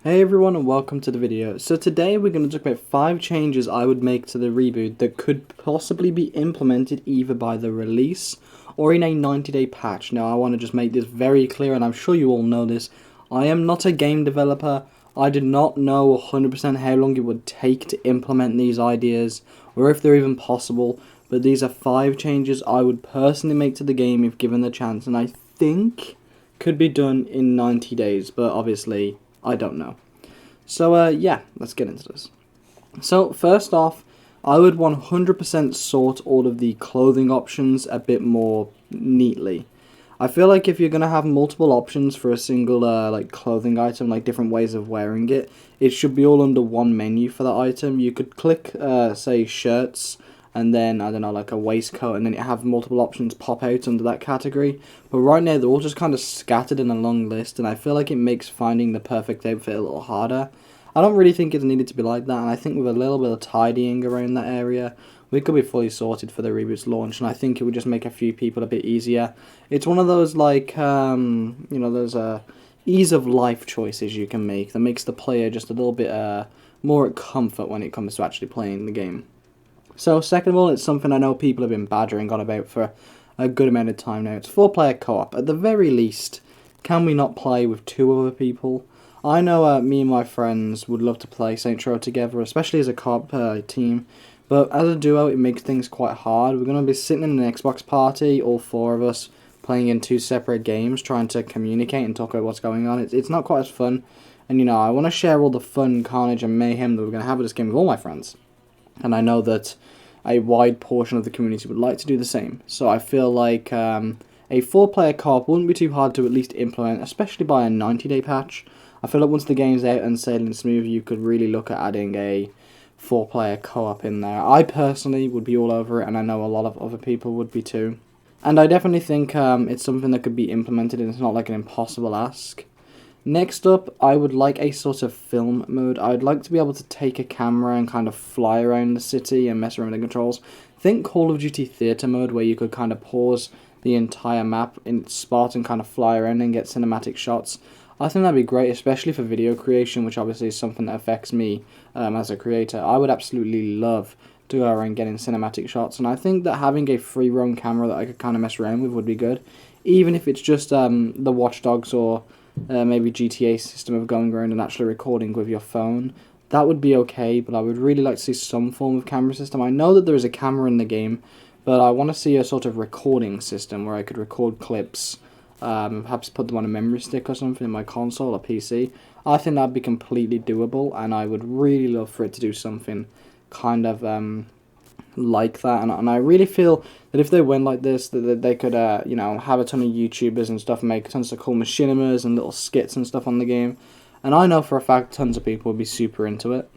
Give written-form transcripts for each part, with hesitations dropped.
Hey everyone and welcome to the video. So today we're going to talk about 5 changes I would make to the reboot that could possibly be implemented either by the release or in a 90-day patch. Now I want to just make this very clear, and I'm sure you all know this. I am not a game developer. I did not know 100% how long it would take to implement these ideas or if they're even possible, but these are 5 changes I would personally make to the game if given the chance, and I think could be done in 90 days, but obviously I don't know. So yeah, let's get into this. So first off, I would 100% sort all of the clothing options a bit more neatly. I feel like if you're going to have multiple options for a single like clothing item, like different ways of wearing it, it should be all under one menu for that item. You could click, say, shirts, and then, I don't know, like a waistcoat, and then you have multiple options pop out under that category. But right now, they're all just kind of scattered in a long list, and I feel like it makes finding the perfect outfit a little harder. I don't really think it's needed to be like that, and I think with a little bit of tidying around that area, we could be fully sorted for the Reboot's launch, and I think it would just make a few people a bit easier. It's one of those, like, those ease of life choices you can make that makes the player just a little bit more at comfort when it comes to actually playing the game. So second of all, it's something I know people have been badgering on about for a good amount of time now. It's 4-player co-op. At the very least, can we not play with 2 other people? I know me and my friends would love to play Saints Row together, especially as a co-op team, but as a duo it makes things quite hard. We're going to be sitting in an Xbox party, all 4 of us, playing in 2 separate games, trying to communicate and talk about what's going on. It's not quite as fun, and I want to share all the fun, carnage and mayhem that we're going to have with this game with all my friends. And I know that a wide portion of the community would like to do the same. So I feel like a 4-player co-op wouldn't be too hard to at least implement, especially by a 90-day patch. I feel like once the game's out and sailing smooth, you could really look at adding a 4-player co-op in there. I personally would be all over it, and I know a lot of other people would be too. And I definitely think it's something that could be implemented, and it's not like an impossible ask. Next up, I would like a sort of film mode. I would like to be able to take a camera and kind of fly around the city and mess around with the controls. Think Call of Duty Theater mode, where you could kind of pause the entire map in its spot and kind of fly around and get cinematic shots. I think that'd be great, especially for video creation, which obviously is something that affects me as a creator. I would absolutely love to go around getting cinematic shots, and I think that having a free roam camera that I could kind of mess around with would be good, even if it's just the Watch Dogs or maybe GTA system of going around and actually recording with your phone. That would be okay, but I would really like to see some form of camera system. I know that there is a camera in the game, but I want to see a sort of recording system where I could record clips, perhaps put them on a memory stick or something in my console or PC. I think that'd be completely doable, and I would really love for it to do something kind of like that, and I really feel that if they went like this, that they could have a ton of YouTubers and stuff, make tons of cool machinimas and little skits and stuff on the game, and I know for a fact tons of people would be super into it.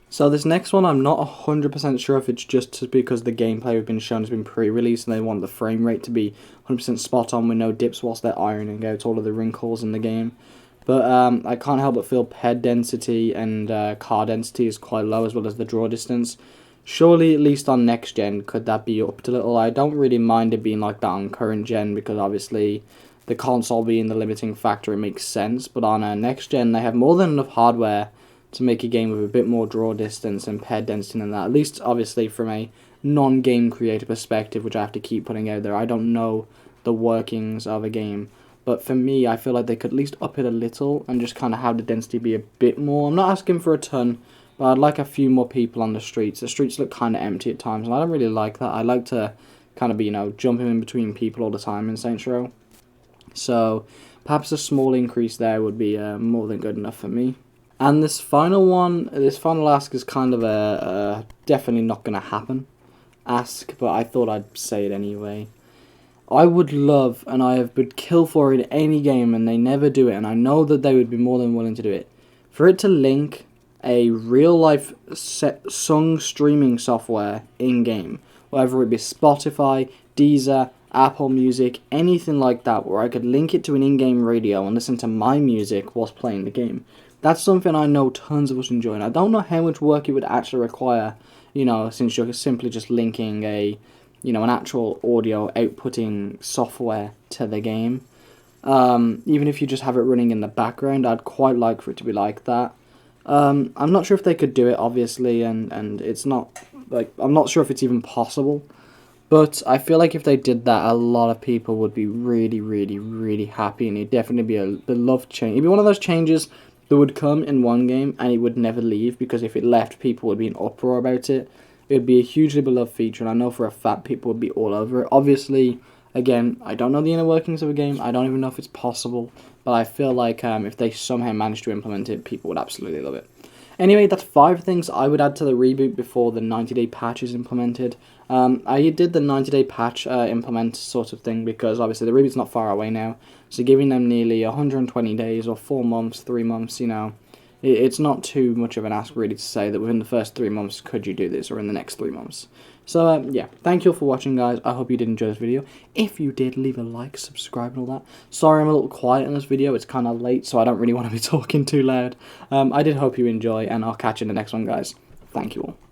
So this next one, I'm not 100% sure if it's just because the gameplay we've been shown has been pre-released and they want the frame rate to be 100% spot on with no dips whilst they're ironing out all of the wrinkles in the game. But I can't help but feel ped density and car density is quite low, as well as the draw distance. Surely, at least on next gen, could that be upped a little? I don't really mind it being like that on current gen, because obviously the console being the limiting factor, it makes sense. But on next gen, they have more than enough hardware to make a game with a bit more draw distance and ped density than that. At least, obviously, from a non-game creator perspective, which I have to keep putting out there. I don't know the workings of a game. But for me, I feel like they could at least up it a little and just kind of have the density be a bit more. I'm not asking for a ton, but I'd like a few more people on the streets. The streets look kind of empty at times, and I don't really like that. I like to kind of be, jumping in between people all the time in Saints Row. So perhaps a small increase there would be more than good enough for me. And this final ask is kind of a definitely not going to happen ask, but I thought I'd say it anyway. I would love, and I would kill for it in any game, and they never do it, and I know that they would be more than willing to do it, for it to link a real-life song streaming software in-game, whether it be Spotify, Deezer, Apple Music, anything like that, where I could link it to an in-game radio and listen to my music whilst playing the game. That's something I know tons of us enjoy, and I don't know how much work it would actually require, since you're simply just linking an actual audio outputting software to the game. Even if you just have it running in the background, I'd quite like for it to be like that. I'm not sure if they could do it, obviously, and it's not, like, I'm not sure if it's even possible. But I feel like if they did that, a lot of people would be really, really, really happy, and it'd definitely be a beloved change. It'd be one of those changes that would come in one game, and it would never leave, because if it left, people would be in uproar about it. It'd be a hugely beloved feature, and I know for a fact people would be all over it. Obviously, again, I don't know the inner workings of a game. I don't even know if it's possible, but I feel like if they somehow managed to implement it, people would absolutely love it. Anyway, that's 5 things I would add to the reboot before the 90-day patch is implemented. I did the 90-day patch implement sort of thing because obviously the reboot's not far away now. So giving them nearly 120 days or 4 months, 3 months, you know, it's not too much of an ask really to say that within the first 3 months could you do this, or in the next 3 months. So yeah, thank you all for watching, guys. I hope you did enjoy this video. If you did, leave a like, subscribe and all that. Sorry I'm a little quiet in this video, it's kind of late, so I don't really want to be talking too loud. I did hope you enjoy, and I'll catch you in the next one, guys. Thank you all.